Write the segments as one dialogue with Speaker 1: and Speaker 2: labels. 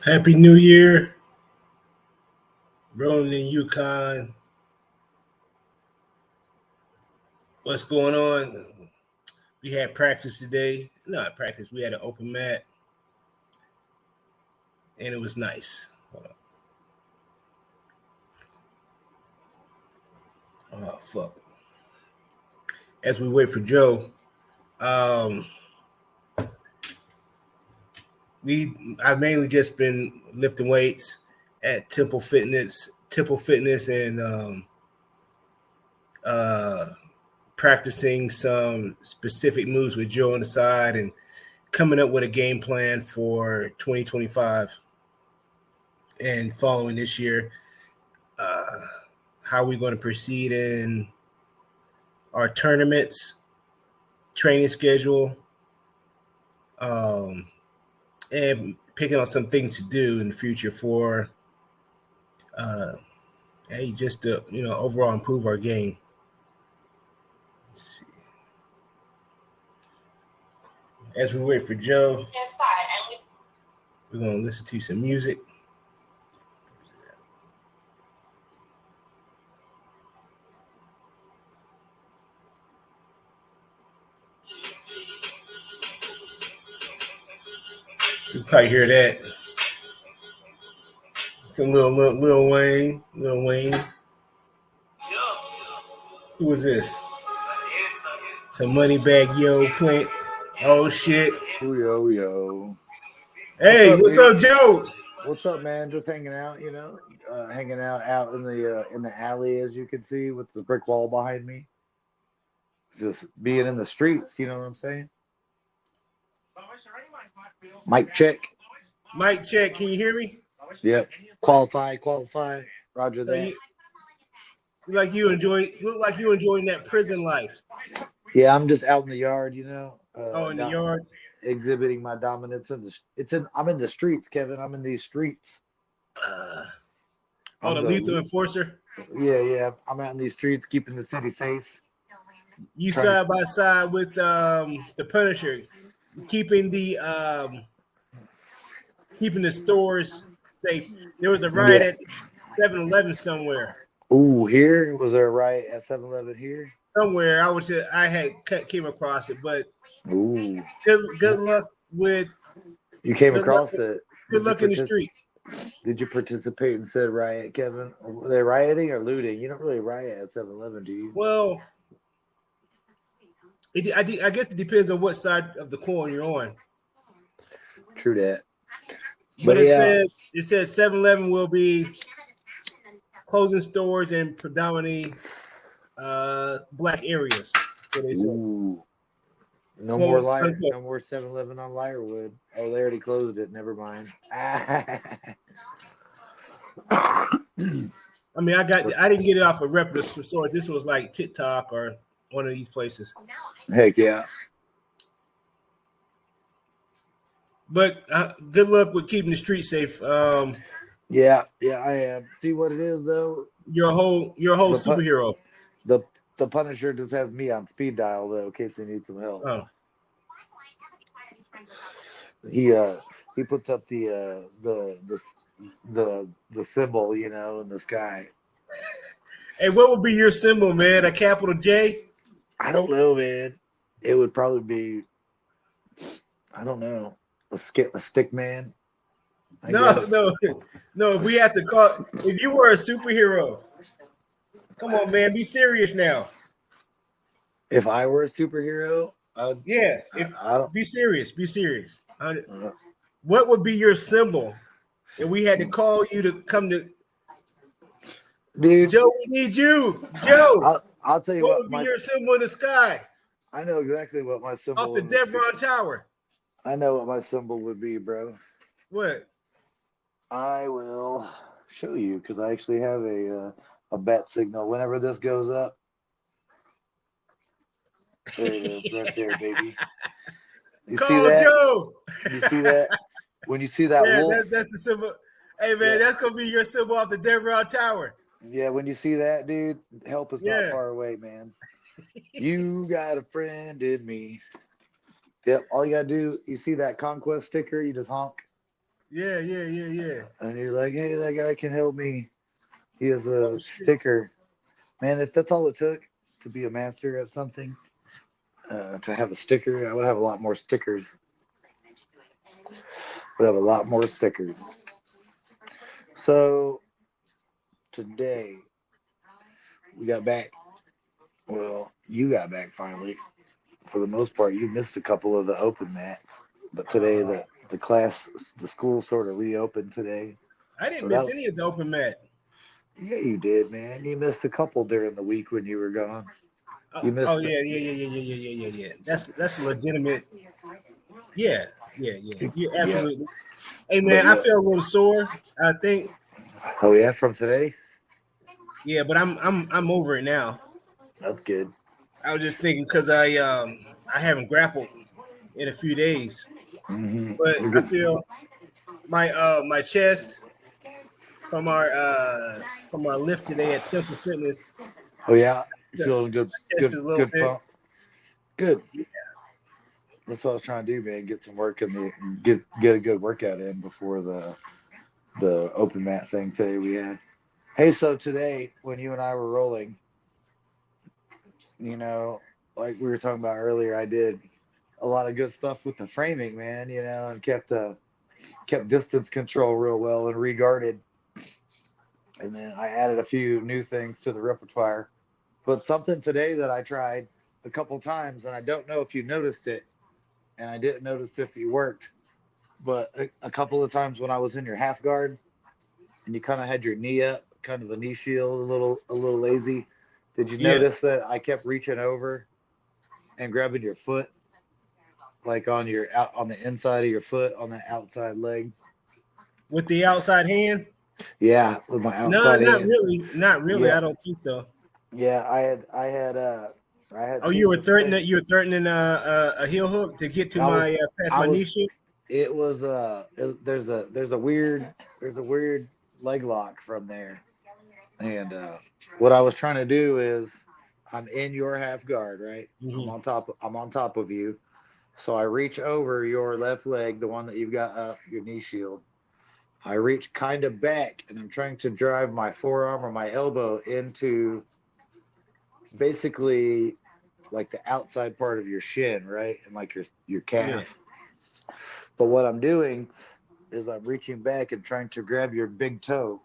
Speaker 1: Happy New Year, rolling in Yukon. What's going on? We had practice today. Not practice. We had an open mat, and it was nice. Hold on. Oh fuck! As we wait for Joe, um, I've mainly just been lifting weights at Temple Fitness, and practicing some specific moves with Joe on the side, and coming up with a game plan for 2025 and following this year. How we're going to proceed in our tournaments, training schedule, and picking on some things to do in the future for, just to overall improve our game. Let's see. As we wait for Joe, we're going to listen to some music. You probably hear that. Some Lil Wayne. Who was this? Some Moneybag Yo playing. Oh shit.
Speaker 2: Yo.
Speaker 1: Hey, what's up, Joe?
Speaker 2: What's up, man? Just hanging out, hanging out in the alley, as you can see, with the brick wall behind me. Just being in the streets, you know what I'm saying? Mic check.
Speaker 1: Mic check. Can you hear me?
Speaker 2: Yep. Qualify. Roger that.
Speaker 1: Look like you enjoying that prison life.
Speaker 2: Yeah, I'm just out in the yard,
Speaker 1: in the yard,
Speaker 2: exhibiting my dominance. I'm in the streets, Kevin. I'm in these streets.
Speaker 1: The lethal enforcer.
Speaker 2: Yeah. I'm out in these streets, keeping the city safe.
Speaker 1: You side by side with the Punisher, keeping the stores safe. There was a riot at 7-Eleven somewhere.
Speaker 2: Ooh, here was there a riot at 7-Eleven here?
Speaker 1: Somewhere came across it, but
Speaker 2: ooh,
Speaker 1: good luck with.
Speaker 2: You came across it.
Speaker 1: Good luck in the streets.
Speaker 2: Did you participate in said riot, Kevin? Were they rioting or looting? You don't really riot at 7-Eleven, do you?
Speaker 1: Well, I guess it depends on what side of the coin you're on.
Speaker 2: True that.
Speaker 1: But it said 7-Eleven will be closing stores in predominantly black areas.
Speaker 2: Ooh. No more 7-Eleven on Lyrewood. Oh, they already closed it. Never mind.
Speaker 1: I mean, I didn't get it off a reputable store. This was like TikTok or one of these places.
Speaker 2: Heck yeah.
Speaker 1: But good luck with keeping the street safe.
Speaker 2: Yeah, I am. See what it is though.
Speaker 1: You're a whole superhero.
Speaker 2: The Punisher just has me on speed dial though, in case they need some help.
Speaker 1: Oh.
Speaker 2: He puts up the symbol, in the sky.
Speaker 1: Hey, what would be your symbol, man? A capital J?
Speaker 2: I don't know, man. It would probably be, I don't know, a stick man.
Speaker 1: No. If we have to call, if you were a superhero, come on, man, be serious now.
Speaker 2: If I were a superhero,
Speaker 1: be serious. What would be your symbol if we had to call you to come to?
Speaker 2: Dude,
Speaker 1: Joe, we need you, Joe.
Speaker 2: I'll tell you
Speaker 1: what would be your symbol in the sky?
Speaker 2: I know exactly what my symbol
Speaker 1: off the Devron Tower.
Speaker 2: I know what my symbol would be, bro.
Speaker 1: What?
Speaker 2: I will show you because I actually have a bat signal. Whenever this goes up, there it is, right there, baby. You see that?
Speaker 1: Joe.
Speaker 2: You see that? When you see that wolf,
Speaker 1: that's the symbol. Hey man, that's gonna be your symbol off the Devron Tower.
Speaker 2: Yeah, when you see that, dude, help is not far away, man. You got a friend in me. Yep, all you gotta do, you see that conquest sticker, you just honk.
Speaker 1: Yeah.
Speaker 2: And you're like, hey, that guy can help me. He has a
Speaker 1: Oh shit.
Speaker 2: sticker. Man, if that's all it took to be a master at something, to have a sticker, I would have a lot more stickers. Would have a lot more stickers. So today we got back. Well, you got back finally. For the most part, you missed a couple of the open mats, but today
Speaker 1: Uh,
Speaker 2: the school sort of reopened today.
Speaker 1: I
Speaker 2: So
Speaker 1: didn't
Speaker 2: that
Speaker 1: miss any of the open mat.
Speaker 2: yeah, you did, man. You missed a couple during the week when you were gone. You
Speaker 1: Oh
Speaker 2: missed the
Speaker 1: yeah. That's legitimate. Yeah, yeah. You
Speaker 2: yeah,
Speaker 1: absolutely. Hey
Speaker 2: but
Speaker 1: man, I
Speaker 2: yeah.
Speaker 1: feel a little sore. I think.
Speaker 2: Oh yeah, from today.
Speaker 1: Yeah, but I'm over it now.
Speaker 2: That's good.
Speaker 1: I was just thinking because I haven't grappled in a few days, but
Speaker 2: You're
Speaker 1: I
Speaker 2: good.
Speaker 1: feel my chest from our lift today at Temple Fitness.
Speaker 2: Oh yeah, you
Speaker 1: The
Speaker 2: feeling good?
Speaker 1: chest is a little
Speaker 2: Good
Speaker 1: bit.
Speaker 2: pump. Good. That's what I was trying to do, man. Get some work in the get a good workout in before the open mat thing today we had. Hey, so today when you and I were rolling, you know, like we were talking about earlier, I did a lot of good stuff with the framing, man. And kept distance control real well and regarded. And then I added a few new things to the repertoire. But something today that I tried a couple times, and I don't know if you noticed it, and I didn't notice if you worked, but a couple of times when I was in your half guard and you kind of had your knee up, kind of the knee shield, a little lazy. Did you
Speaker 1: Yeah,
Speaker 2: notice that I kept reaching over and grabbing your foot, like on your out on the inside of your foot, on the outside leg?
Speaker 1: with the outside hand.
Speaker 2: Yeah, with my
Speaker 1: No,
Speaker 2: outside
Speaker 1: not
Speaker 2: hand.
Speaker 1: really. Not really.
Speaker 2: Yeah,
Speaker 1: I don't think so.
Speaker 2: yeah. I had
Speaker 1: Oh,
Speaker 2: seen this thing.
Speaker 1: you were threatening a heel hook to get to
Speaker 2: I was
Speaker 1: my past
Speaker 2: I
Speaker 1: my
Speaker 2: was
Speaker 1: knee shield.
Speaker 2: it was there's a weird leg lock from there. And what I was trying to do is I'm in your half guard, right?
Speaker 1: Mm-hmm.
Speaker 2: I'm on top of you. So I reach over your left leg, the one that you've got up, your knee shield. I reach kind of back and I'm trying to drive my forearm or my elbow into basically like the outside part of your shin, right? And like your
Speaker 1: Yeah.
Speaker 2: calf. But what I'm doing is I'm reaching back and trying to grab your big toe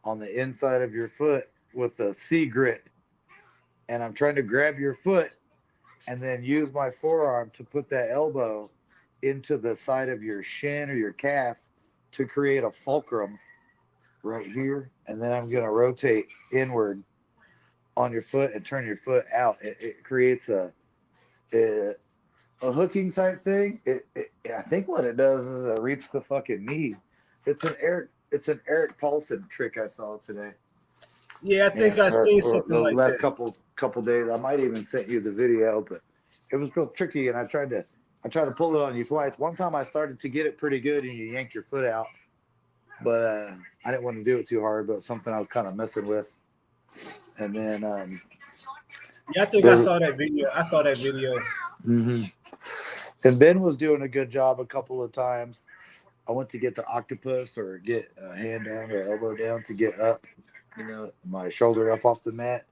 Speaker 2: on the inside of your foot with a C grip. And I'm trying to grab your foot and then use my forearm to put that elbow into the side of your shin or your calf to create a fulcrum right here. And then I'm going to rotate inward on your foot and turn your foot out. It creates a, a hooking type thing. I think what it does is it reaps the fucking knee. It's an Eric Paulson trick I saw today.
Speaker 1: Yeah, I
Speaker 2: And
Speaker 1: think I seen
Speaker 2: or
Speaker 1: something
Speaker 2: the
Speaker 1: like
Speaker 2: last
Speaker 1: that.
Speaker 2: couple days, I might even sent you the video, but it was real tricky, and I tried to pull it on you twice. One time I started to get it pretty good, and you yanked your foot out, but I didn't want to do it too hard, but something I was kind of messing with, and then
Speaker 1: Yeah, I think I
Speaker 2: there.
Speaker 1: saw that video. I saw that video.
Speaker 2: hmm And Ben was doing a good job a couple of times. I went to get the octopus or get a hand down or elbow down to get up, my shoulder up off the mat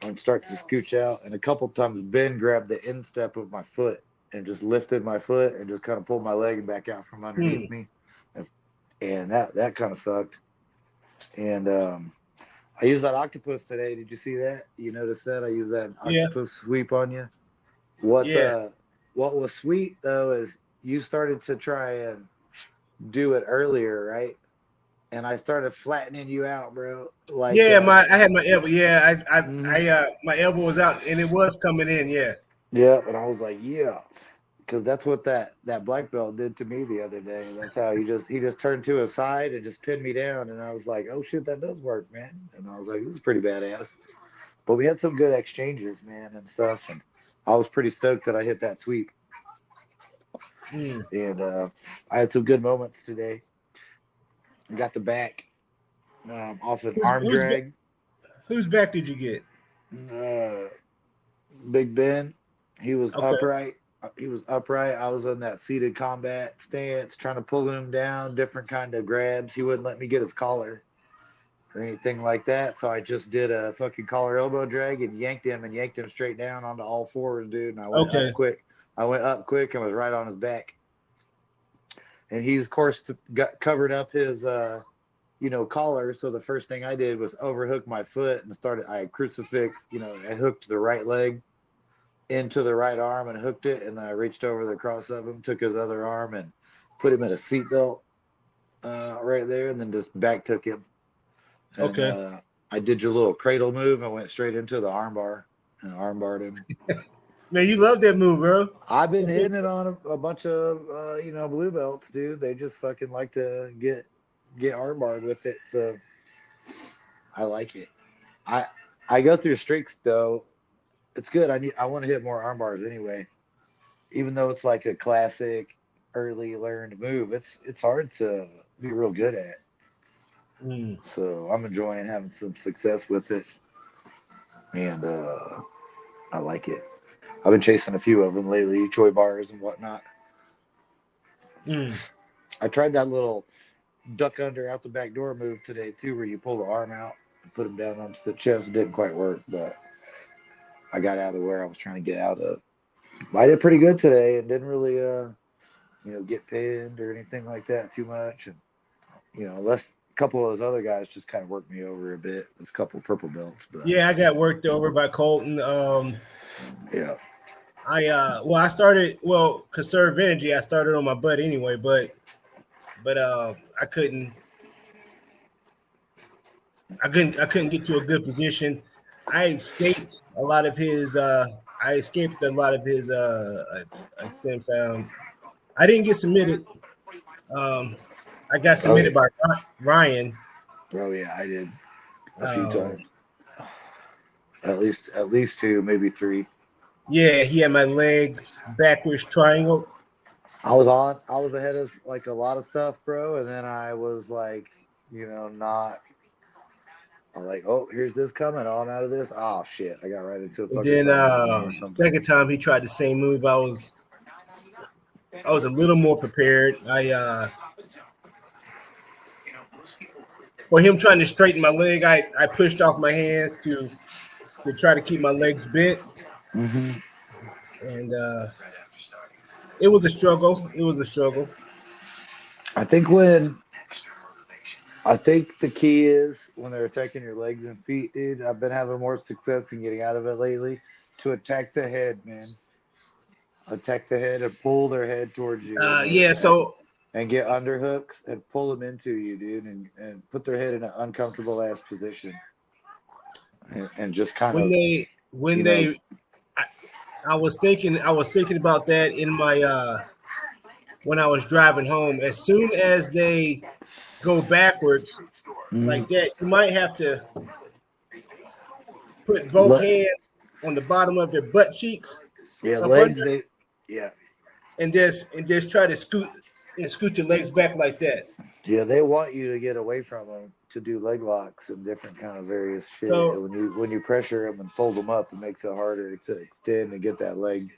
Speaker 2: and start to scooch out. And a couple times Ben grabbed the instep of my foot and just lifted my foot and just kind of pulled my leg back out from
Speaker 1: Hmm.
Speaker 2: underneath me. And that kind of sucked. And I used that octopus today. Did you see that? You noticed that? I used that
Speaker 1: Yeah,
Speaker 2: octopus sweep on you. What
Speaker 1: yeah,
Speaker 2: what was sweet though is you started to try and do it earlier, right? And I started flattening you out, bro. Like
Speaker 1: yeah. I had my elbow. Yeah,
Speaker 2: mhm.
Speaker 1: my elbow was out and it was coming in. Yeah.
Speaker 2: Yeah, and I was like, yeah, because that's what that black belt did to me the other day. That's how he just turned to his side and just pinned me down, and I was like, oh shit, that does work, man. And I was like, this is pretty badass. But we had some good exchanges, man, and stuff, and I was pretty stoked that I hit that sweep,
Speaker 1: Hmm.
Speaker 2: and I had some good moments today. I got the back off an
Speaker 1: Who's
Speaker 2: arm
Speaker 1: who's
Speaker 2: drag.
Speaker 1: whose back did you get?
Speaker 2: Uh, Big Ben, he was
Speaker 1: Okay.
Speaker 2: upright. He was upright. I was in that seated combat stance, trying to pull him down, different kind of grabs. He wouldn't let me get his collar or anything like that. So I just did a fucking collar elbow drag and yanked him straight down onto all fours, dude. And I went up
Speaker 1: Okay.
Speaker 2: quick. I went up quick and was right on his back. And he's, of course, got covered up his, collar. So the first thing I did was overhook my foot and I crucifixed, I hooked the right leg into the right arm and hooked it. And then I reached over the cross of him, took his other arm and put him in a seatbelt right there, and then just back took him. And
Speaker 1: Okay.
Speaker 2: I did your little cradle move. I went straight into the armbar and armbarred him.
Speaker 1: Man, you love that move, bro.
Speaker 2: I've been hitting it on a bunch of blue belts, dude. They just fucking like to get armbarred with it, so I like it. I go through streaks though. It's good. I want to hit more armbars anyway. Even though it's like a classic early learned move, it's hard to be real good at.
Speaker 1: Mm.
Speaker 2: So I'm enjoying having some success with it, and I like it. I've been chasing a few of them lately, choy bars and whatnot.
Speaker 1: Mm.
Speaker 2: I tried that little duck under out the back door move today too, where you pull the arm out and put him down onto the chest. It didn't quite work, but I got out of where I was trying to get out of. I did pretty good today and didn't really get pinned or anything like that too much. And less a couple of those other guys just kind of worked me over a bit. There's a couple of purple belts, but
Speaker 1: Yeah, I got worked over by Colton.
Speaker 2: yeah.
Speaker 1: I started conserve energy. I started on my butt anyway, but I couldn't get to a good position. I escaped a lot of his attempts. I didn't get submitted. I got
Speaker 2: Oh yeah.
Speaker 1: submitted by Ryan.
Speaker 2: Oh yeah, I did a few
Speaker 1: Um,
Speaker 2: times. At least two, maybe three.
Speaker 1: yeah, he had my legs backwards triangle.
Speaker 2: I was ahead of like a lot of stuff, bro, and then I was like, not. I'm like, oh, here's this coming. Oh, I'm out of this. Oh shit, I got right into a
Speaker 1: And
Speaker 2: fucking
Speaker 1: then
Speaker 2: front elbow or something.
Speaker 1: second time he tried the same move. I was a little more prepared. For him trying to straighten my leg, I pushed off my hands to try to keep my legs bent,
Speaker 2: Mm-hmm.
Speaker 1: and it was a struggle. It was a struggle.
Speaker 2: I think when I think the key is when they're attacking your legs and feet, dude. I've been having more success in getting out of it lately. To attack the head, man. Attack the head and pull their head towards you,
Speaker 1: Yeah. So
Speaker 2: and get underhooks and pull them into you, dude, and put their head in an uncomfortable ass position, and just kind
Speaker 1: when
Speaker 2: of,
Speaker 1: they
Speaker 2: you know,
Speaker 1: I was thinking about that in my when I was driving home. As soon as they go backwards like that, you might have to put both
Speaker 2: let,
Speaker 1: hands on the bottom of their butt cheeks
Speaker 2: yeah,
Speaker 1: up under,
Speaker 2: legs, yeah,
Speaker 1: and just try to scoot your legs back like that.
Speaker 2: yeah, they want you to get away from them to do leg locks and different kind of various shit.
Speaker 1: So
Speaker 2: And when you pressure them and fold them up, it makes it harder to extend and get that leg,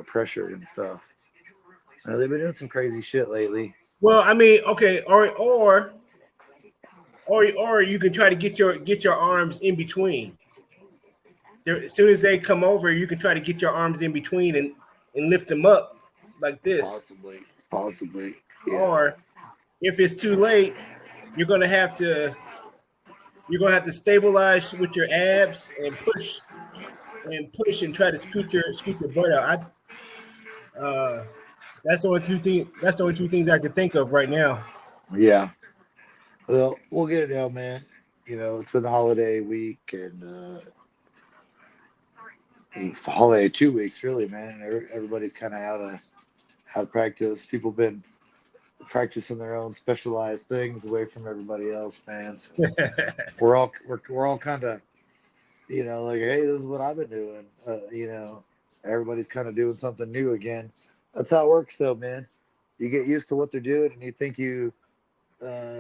Speaker 2: pressure and stuff. They've been doing some crazy shit lately.
Speaker 1: well, I mean, okay, or you can try to get your arms in between. As soon as they come over, you can try to get your arms in between and lift them up like this.
Speaker 2: Possibly, yeah.
Speaker 1: Or if it's too late, you're gonna have to stabilize with your abs and push and try to scoot your butt out. That's the only two things I can think of right now.
Speaker 2: Yeah. Well, we'll get it down, man. It's been the holiday week and holiday 2 weeks, really, man. Everybody's kind of out of practice. People been practicing their own specialized things away from everybody else, man. So we're all kind of, like, hey, this is what I've been doing. Everybody's kind of doing something new again. That's how it works, though, man. You get used to what they're doing, and you think you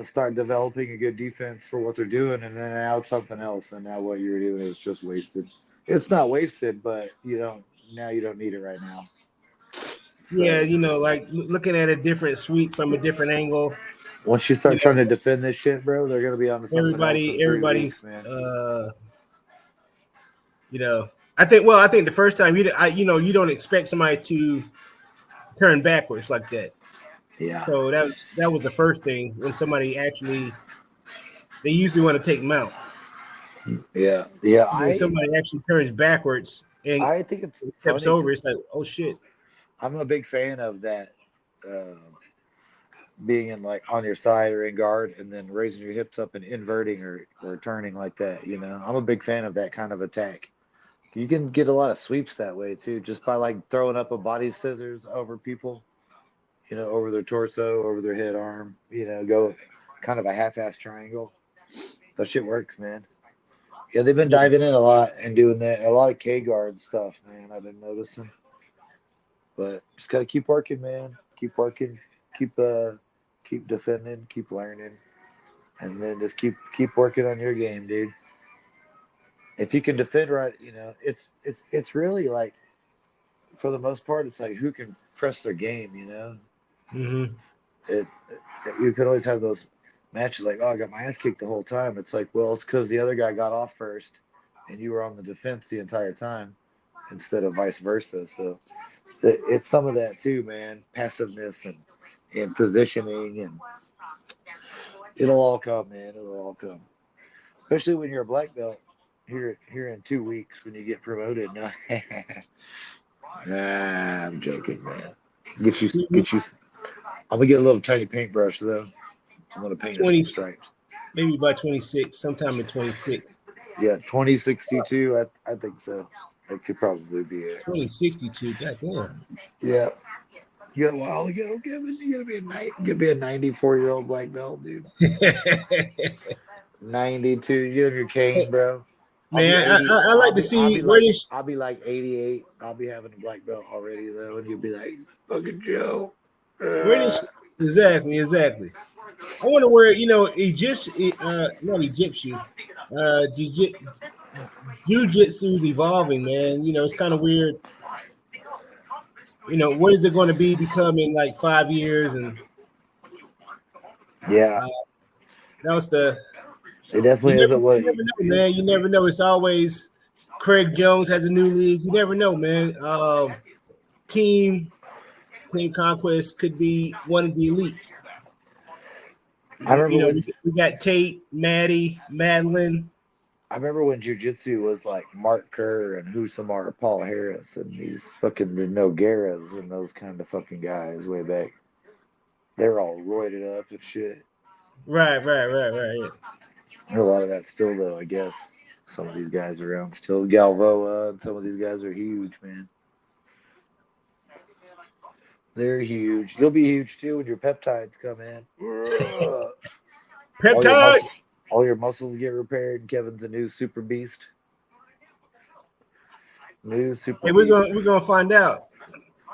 Speaker 2: start developing a good defense for what they're doing, and then now it's something else, and now what you're doing is just wasted. It's not wasted, but you don't need it right now.
Speaker 1: Yeah,
Speaker 2: So
Speaker 1: you know, like looking at a different sweep from a different angle.
Speaker 2: once you
Speaker 1: You
Speaker 2: start trying
Speaker 1: know,
Speaker 2: to defend this shit, bro, they're gonna be on to something else in 3 weeks,
Speaker 1: everybody's,
Speaker 2: man.
Speaker 1: you know, I think the first time you don't expect somebody to turn backwards like that.
Speaker 2: Yeah,
Speaker 1: So that was the first thing when somebody actually they usually want to take them out.
Speaker 2: yeah, yeah.
Speaker 1: When somebody actually turns backwards and
Speaker 2: I think it's
Speaker 1: steps
Speaker 2: funny
Speaker 1: over,
Speaker 2: because
Speaker 1: it's like, oh shit.
Speaker 2: I'm a big fan of that. Being in like on your side or in guard and then raising your hips up and inverting or turning like that. You know, I'm a big fan of that kind of attack. You can get a lot of sweeps that way too, just by like throwing up a body scissors over people, over their torso, over their head, arm, go kind of a half-ass triangle. That shit works, man. Yeah, they've been
Speaker 1: Yeah,
Speaker 2: diving in a lot and doing that. A lot of K guard stuff, man. I've been noticing, but just gotta keep working, man. Keep working. Keep defending. Keep learning, and then just keep working on your game, dude. If you can defend right, it's really like for the most part, it's like who can press their game.
Speaker 1: mm-hmm.
Speaker 2: It, you can always have those matches like, oh, I got my ass kicked the whole time. It's like, well, it's because the other guy got off first, and you were on the defense the entire time instead of vice versa. So it's some of that too, man. Passiveness and positioning, and it'll all come, man. It'll all come. Especially when you're a black belt here in 2 weeks when you get promoted. No, nah, I'm joking, man. Get you. I'm gonna get a little tiny paintbrush though. I'm gonna paint us
Speaker 1: 20,
Speaker 2: some stripes.
Speaker 1: maybe by 26, sometime in 26.
Speaker 2: Yeah, 2062. I think so. That could probably be it.
Speaker 1: 2062, goddamn.
Speaker 2: Yeah. You got a while to go, Kevin. You're gonna be a 94-year-old black belt, dude. 92. You have your cane, bro. I'll be
Speaker 1: Man, I,
Speaker 2: 80.
Speaker 1: I, I like to see where this.
Speaker 2: I'll be like 88. I'll be having a black belt already though, and you'll be like, fucking Joe.
Speaker 1: Where
Speaker 2: Uh,
Speaker 1: this exactly. I wonder where Egyptian, not Egyptian, jiu-jitsu is evolving, man. It's kind of weird. What is it going to become in like 5 years? And
Speaker 2: yeah,
Speaker 1: uh, that was the
Speaker 2: it definitely isn't what
Speaker 1: you
Speaker 2: it
Speaker 1: never know,
Speaker 2: used
Speaker 1: man.
Speaker 2: to
Speaker 1: You
Speaker 2: be.
Speaker 1: never know. It's always Craig Jones has a new league. You never know, man. Team Team Conquest could be one of the elites.
Speaker 2: I remember when
Speaker 1: We got Tate, Maddie, Madeline.
Speaker 2: I remember when jujitsu was like Mark Kerr and Husamar, Paul Harris, and these fucking Nogueras and those kind of fucking guys way back. They were all roided up and shit.
Speaker 1: Right.
Speaker 2: A lot of that still though, I guess. Some of these guys around still. Galvoa and some of these guys are huge, man. They're huge. You'll be huge too when your peptides come in. Ugh. All your muscle,
Speaker 1: Peptides.
Speaker 2: all your muscles get repaired. And Kevin's a new super beast. New super
Speaker 1: And we're
Speaker 2: beast.
Speaker 1: gonna we're gonna find out.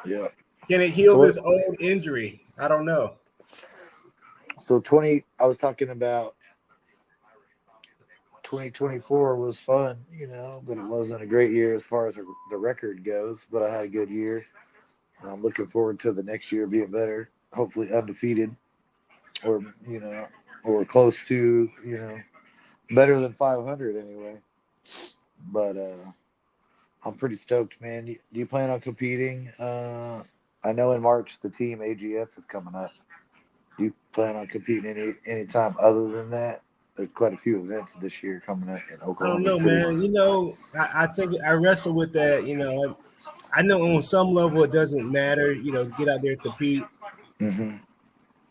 Speaker 2: Yeah.
Speaker 1: Can it heal
Speaker 2: So what?
Speaker 1: this old injury? I don't know.
Speaker 2: So 20. I was talking about 2024 was fun, but it wasn't a great year as far as the record goes. But I had a good year. And I'm looking forward to the next year being better. Hopefully undefeated, or or close to better than 500 anyway. But I'm pretty stoked, man. Do you plan on competing? I know in March the team AGF is coming up. Do you plan on competing any time other than that? There's quite a few events this year coming up in
Speaker 1: I don't
Speaker 2: Oklahoma
Speaker 1: know,
Speaker 2: City.
Speaker 1: man. I think I wrestle with that. I know on some level it doesn't matter. To get out there and compete.
Speaker 2: Hmm.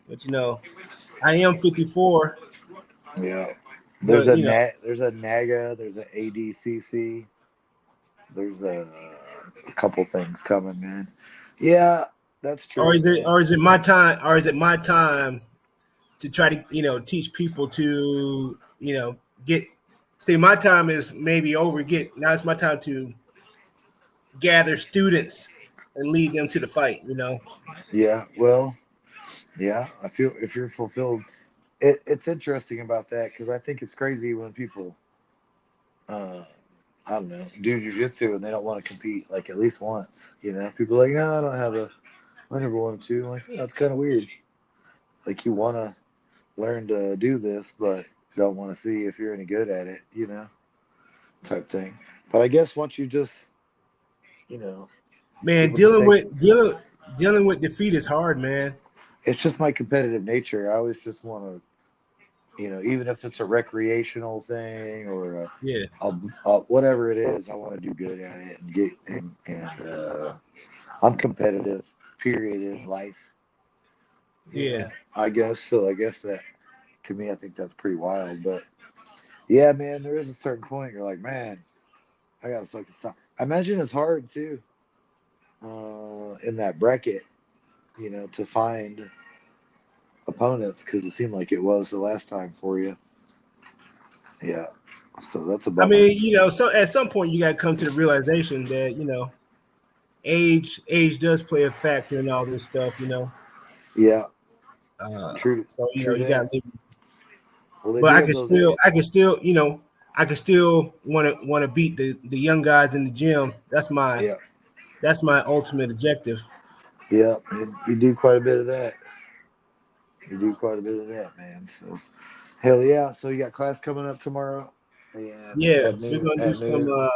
Speaker 1: But I am 54.
Speaker 2: Yeah. There's
Speaker 1: But
Speaker 2: a there's a NAGA, there's a ADCC, there's a couple things coming, man. Yeah, that's
Speaker 1: or
Speaker 2: true,
Speaker 1: is it
Speaker 2: man.
Speaker 1: or is it my time? Or is it my time to try to teach people to get. See, my time is maybe over. Now it's my time to gather students and lead them to the fight.
Speaker 2: Yeah, well, yeah, I feel if you're fulfilled, it's interesting about that because I think it's crazy when people, uh, I don't know, do jujitsu and they don't want to compete like at least once. People are like, no, I don't have I never wanted to. Like, that's kind of weird. Like, you want to learn to do this, but don't want to see if you're any good at it, type thing. But I guess once you just, you know, get
Speaker 1: Man,
Speaker 2: with the thing,
Speaker 1: dealing with defeat is hard, man.
Speaker 2: it's just my competitive nature. I always just want to, even if it's a recreational thing or
Speaker 1: Yeah,
Speaker 2: whatever it is, I want to do good at it and I'm competitive, period, in life.
Speaker 1: yeah.
Speaker 2: I guess so. I guess that to me, I think that's pretty wild. But yeah, man, there is a certain point you're like, man, I gotta fucking stop. I imagine it's hard too, in that bracket, to find opponents because it seemed like it was the last time for you. Yeah, so that's a
Speaker 1: I
Speaker 2: bummer.
Speaker 1: mean, so at some point you got to come to the realization that age does play a factor in all this stuff.
Speaker 2: Yeah,
Speaker 1: Uh,
Speaker 2: true,
Speaker 1: so
Speaker 2: true
Speaker 1: you got
Speaker 2: that.
Speaker 1: to live.
Speaker 2: Well, they
Speaker 1: But
Speaker 2: do have those.
Speaker 1: I can still want to beat the young guys in the gym.
Speaker 2: Yeah,
Speaker 1: That's my ultimate objective.
Speaker 2: yeah, and you do quite a bit of that. You do quite a bit of that, man. So hell yeah. So you got class coming up tomorrow, and
Speaker 1: Yeah,
Speaker 2: at
Speaker 1: we're
Speaker 2: noon.
Speaker 1: gonna do
Speaker 2: At
Speaker 1: some.
Speaker 2: noon,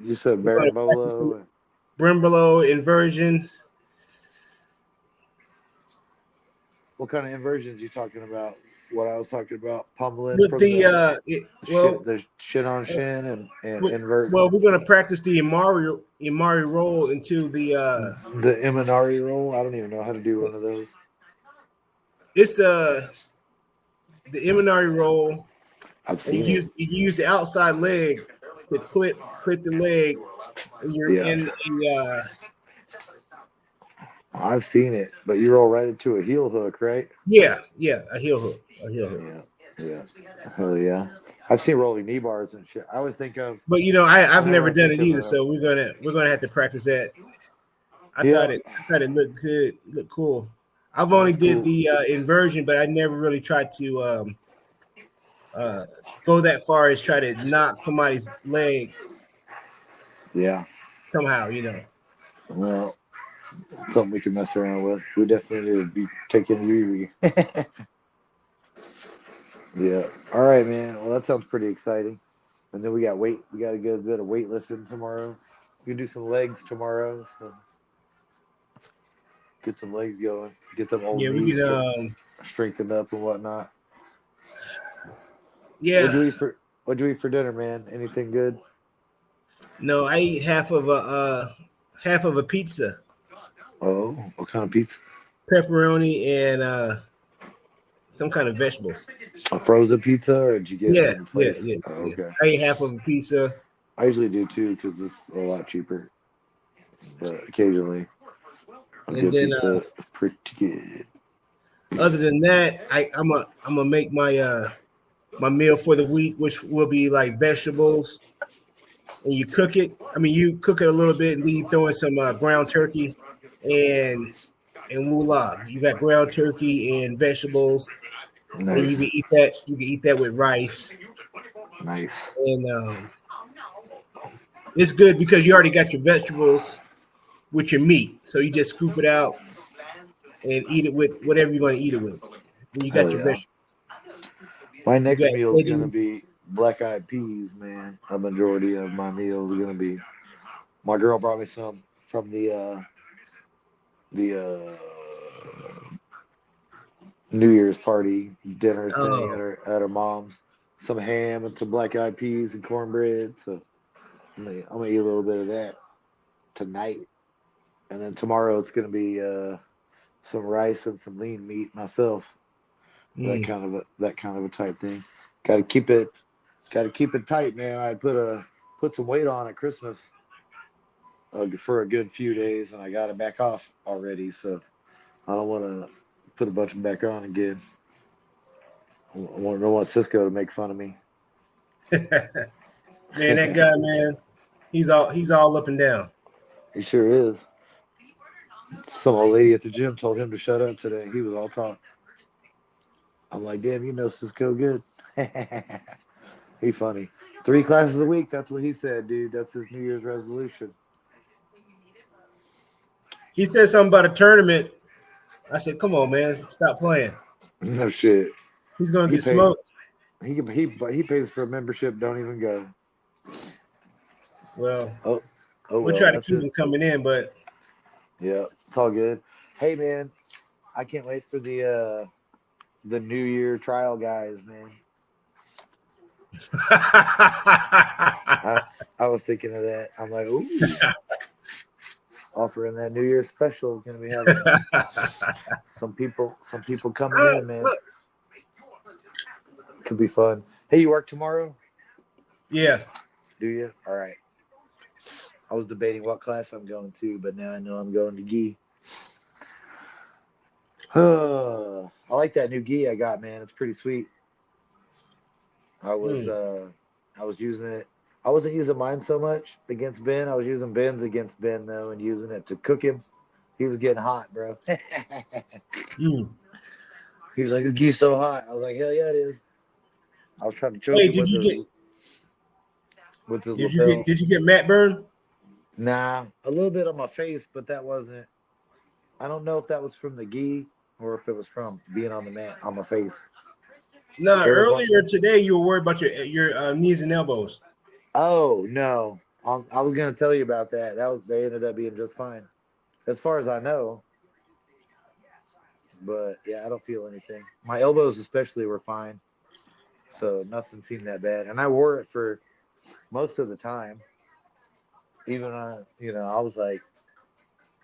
Speaker 2: you said
Speaker 1: We're gonna practice some
Speaker 2: Berimbolo.
Speaker 1: Brimbolo inversions
Speaker 2: What kind of inversions you talking about? What I was talking about, pummeling
Speaker 1: with
Speaker 2: from
Speaker 1: the
Speaker 2: the
Speaker 1: well,
Speaker 2: shit on
Speaker 1: uh,
Speaker 2: shin and
Speaker 1: with,
Speaker 2: inverting
Speaker 1: well, we're gonna practice the Imari roll into the
Speaker 2: the Imanari roll. I don't even know how to do one of those.
Speaker 1: it's the Imanari roll,
Speaker 2: I've
Speaker 1: and
Speaker 2: seen it.
Speaker 1: you use the outside leg to clip the leg, and you're
Speaker 2: Yeah,
Speaker 1: in a
Speaker 2: I've seen it. But you roll right into a heel hook, right?
Speaker 1: yeah, a heel hook.
Speaker 2: Yeah, yeah. Hell yeah. I've seen rolling knee bars and shit. I always think of
Speaker 1: But I've
Speaker 2: whenever
Speaker 1: never
Speaker 2: I
Speaker 1: done
Speaker 2: think
Speaker 1: it
Speaker 2: of
Speaker 1: either, so we're gonna have to practice that.
Speaker 2: yeah,
Speaker 1: I thought it looked good, looked cool. I've only
Speaker 2: that's
Speaker 1: did
Speaker 2: cool.
Speaker 1: the inversion, but I never really tried to uh, go that far as try to knock somebody's leg
Speaker 2: Yeah.
Speaker 1: somehow.
Speaker 2: Well, something we can mess around with. We definitely need to be taking it easy. Yeah. All right, man. Well, that sounds pretty exciting. And then we got weight. We got a good bit of weightlifting tomorrow. We can do some legs tomorrow. So get some legs going. Get them old
Speaker 1: Yeah, we
Speaker 2: knees
Speaker 1: can.
Speaker 2: strengthened up and whatnot.
Speaker 1: Yeah,
Speaker 2: What'd you eat for dinner, man? Anything good?
Speaker 1: no, I eat half of a pizza,
Speaker 2: Oh, what kind of pizza?
Speaker 1: pepperoni and some kind of vegetables.
Speaker 2: A frozen pizza, or did you get
Speaker 1: Yeah,
Speaker 2: from the
Speaker 1: yeah,
Speaker 2: place?
Speaker 1: yeah,
Speaker 2: Oh,
Speaker 1: yeah.
Speaker 2: okay.
Speaker 1: I ate half of a pizza.
Speaker 2: I usually do too because it's a lot cheaper. But occasionally, a
Speaker 1: And
Speaker 2: good
Speaker 1: then
Speaker 2: pizza is pretty good.
Speaker 1: other than that, I'm gonna make my meal for the week, which will be like vegetables, and you cook it. I mean, you cook it a little bit, and then you throw in some ground turkey and voila, you got ground turkey and vegetables, and you can
Speaker 2: Nice,
Speaker 1: eat that. You can eat that with rice,
Speaker 2: nice.
Speaker 1: and it's good because you already got your vegetables with your meat, so you just scoop it out and eat it with whatever you're going to eat it with. When you
Speaker 2: Hell
Speaker 1: got your
Speaker 2: yeah.
Speaker 1: vegetables,
Speaker 2: My
Speaker 1: you
Speaker 2: next
Speaker 1: got
Speaker 2: meal is gonna
Speaker 1: veggies.
Speaker 2: be black eyed peas, man. A majority of my meals are gonna be. My girl brought me some from the New Year's party dinner thing
Speaker 1: Oh,
Speaker 2: at her mom's. Some ham and some black eyed peas and cornbread. So I'm gonna eat a little bit of that tonight, and then tomorrow it's gonna be some rice and some lean meat myself.
Speaker 1: mm,
Speaker 2: That kind of a type thing. Got to keep it tight, man. I put some weight on at Christmas for a good few days, and I got it back off already. So I don't want to put a bunch of them back on again. Don't want Cisco to make fun of me.
Speaker 1: man, that guy, man, he's all up and down.
Speaker 2: He sure is. Some old lady at the gym told him to shut up today. He was all talk. I'm like, damn, you know Cisco good. He funny. 3 classes a week. That's what he said, dude. That's his New Year's resolution.
Speaker 1: He said something about a tournament. I said, "Come on, man, stop playing."
Speaker 2: No shit.
Speaker 1: He's gonna
Speaker 2: He
Speaker 1: get
Speaker 2: paid.
Speaker 1: smoked.
Speaker 2: He pays for a membership. Don't even go.
Speaker 1: Well,
Speaker 2: Oh
Speaker 1: we'll
Speaker 2: well.
Speaker 1: try to
Speaker 2: That's
Speaker 1: keep
Speaker 2: it.
Speaker 1: him coming in, but
Speaker 2: Yeah, it's all good. Hey man, I can't wait for the New Year trial guys, man. I I was thinking of that. I'm like, ooh, offering that New Year special. Gonna be having some people coming in, man.
Speaker 1: look,
Speaker 2: Could be fun. Hey, you work tomorrow?
Speaker 1: yeah.
Speaker 2: Do you? All right. I was debating what class I'm going to, but now I know I'm going to gi. I like that new gi I got, man. It's pretty sweet. I was
Speaker 1: Mm.
Speaker 2: uh I was using it. I wasn't using mine so much against Ben. I was using Ben's against Ben though, and using it to cook him. He was getting hot, bro.
Speaker 1: Mm.
Speaker 2: He was like, "The gi's so hot." I was like, "Hell yeah, it is." I was trying to choke
Speaker 1: Hey,
Speaker 2: him with his lapel.
Speaker 1: did you get Matt Burn?
Speaker 2: Nah, a little bit on my face, but that wasn't. I don't know if that was from the gi or if it was from being on the mat on my face.
Speaker 1: No,
Speaker 2: There was one.
Speaker 1: earlier today you were worried about your knees and elbows.
Speaker 2: Oh no, I was gonna tell you about that. They ended up being just fine, as far as I know. But yeah, I don't feel anything. My elbows especially were fine, so nothing seemed that bad. And I wore it for most of the time. Even I was like,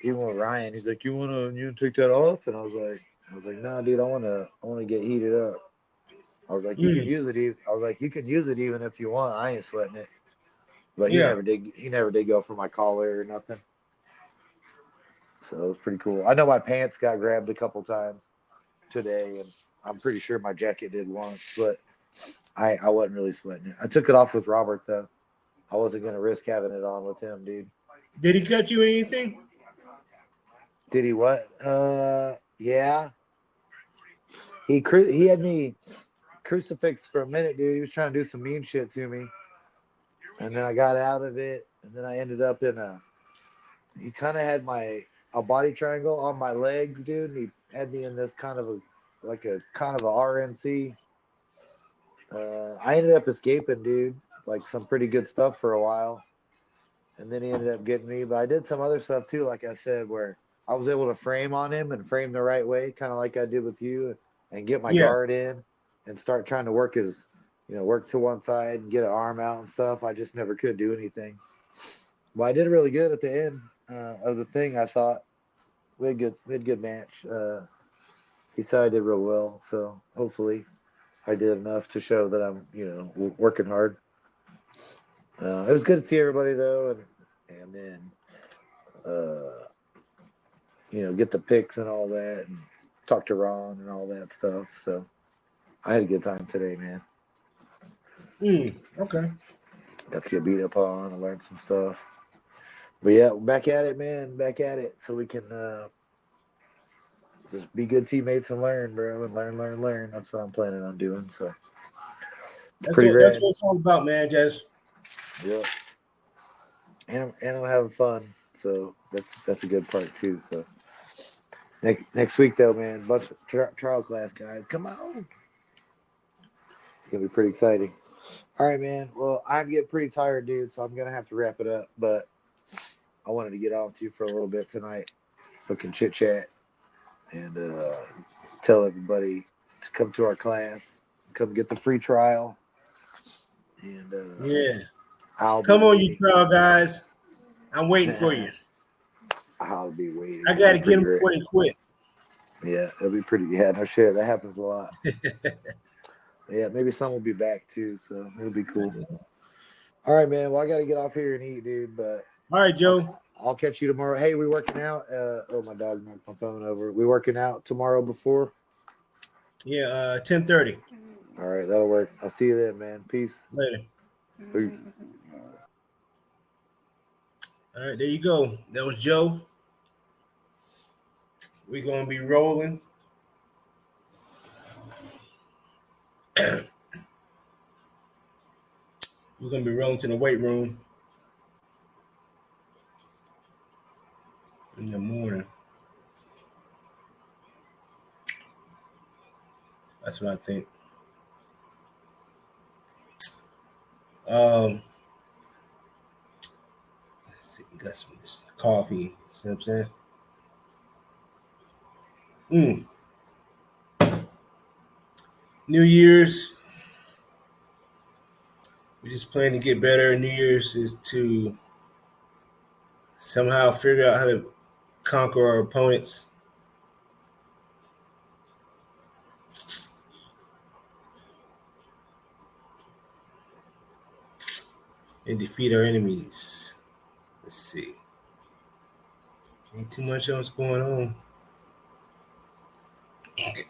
Speaker 2: even with Ryan, he's like, you take that off? And I was like, nah, dude, I wanna get heated up. I was like, you can
Speaker 1: Mm.
Speaker 2: use it. I was like, you can use it even if you want. I ain't sweating it. But he
Speaker 1: Yeah.
Speaker 2: never did. He never did go for my collar or nothing. So it was pretty cool. I know my pants got grabbed a couple times today, and I'm pretty sure my jacket did once, but I wasn't really sweating it. I took it off with Robert though. I wasn't gonna risk having it on with him, dude.
Speaker 1: Did he cut you anything?
Speaker 2: Did he what? Yeah. He had me crucifixed for a minute, dude. He was trying to do some mean shit to me, and then I got out of it, and then I ended up in a. He kind of had a body triangle on my legs, dude. And he had me in this kind of a kind of a RNC. I ended up escaping, dude. Like some pretty good stuff for a while, and then he ended up getting me. But I did some other stuff too, like I said, where I was able to frame on him and frame the right way, kind of like I did with you, and get my
Speaker 1: Yeah.
Speaker 2: guard in and start trying to work to one side and get an arm out and stuff. I just never could do anything. Well, I did really good at the end of the thing. I thought we had good match. He said I did real well, so hopefully I did enough to show that I'm working hard. It was good to see everybody though, and then get the picks and all that, and talk to Ron and all that stuff. So I had a good time today, man.
Speaker 1: Okay.
Speaker 2: Got to get beat up on and learn some stuff. But yeah, back at it, man. Back at it, so we can just be good teammates and learn, bro, and learn. That's what I'm planning on doing. So it's pretty
Speaker 1: That's
Speaker 2: rad.
Speaker 1: what it's all about, man. Just
Speaker 2: Yeah, and I'm having fun. So that's a good part too. So next week though, man, bunch of trial class guys, come on. It's gonna be pretty exciting. All right, man. Well, I'm getting pretty tired, dude, so I'm gonna have to wrap it up. But I wanted to get on with you for a little bit tonight, so we can chit chat and tell everybody to come to our class, come get the free trial, and
Speaker 1: yeah.
Speaker 2: I'll be
Speaker 1: Come on, you
Speaker 2: waiting.
Speaker 1: trial guys. I'm waiting for you.
Speaker 2: I'll be waiting.
Speaker 1: I
Speaker 2: It'll
Speaker 1: got
Speaker 2: be
Speaker 1: to get
Speaker 2: pretty
Speaker 1: them
Speaker 2: great.
Speaker 1: before they quit.
Speaker 2: Yeah, it'll be pretty. Yeah, no shit. That happens a lot. Yeah, maybe some will be back too, so it'll be cool. All right, man. Well, I got to get off here and eat, dude. But
Speaker 1: All right, Joe.
Speaker 2: I'll catch you tomorrow. Hey, we working out? Oh, my dog knocked my phone over. We working out tomorrow before?
Speaker 1: Yeah, 10:30.
Speaker 2: All right, that'll work. I'll see you then, man. Peace.
Speaker 1: Later.
Speaker 2: Peace.
Speaker 1: All right, there you go. That was Joe. We're gonna be rolling. We're gonna be rolling to the weight room in the morning. That's what I think. Let's see, we got some coffee. See what I'm saying? New Year's. We just plan to get better. New Year's is to somehow figure out how to conquer our opponents. And defeat our enemies. Let's see. Ain't too much else going on. Okay.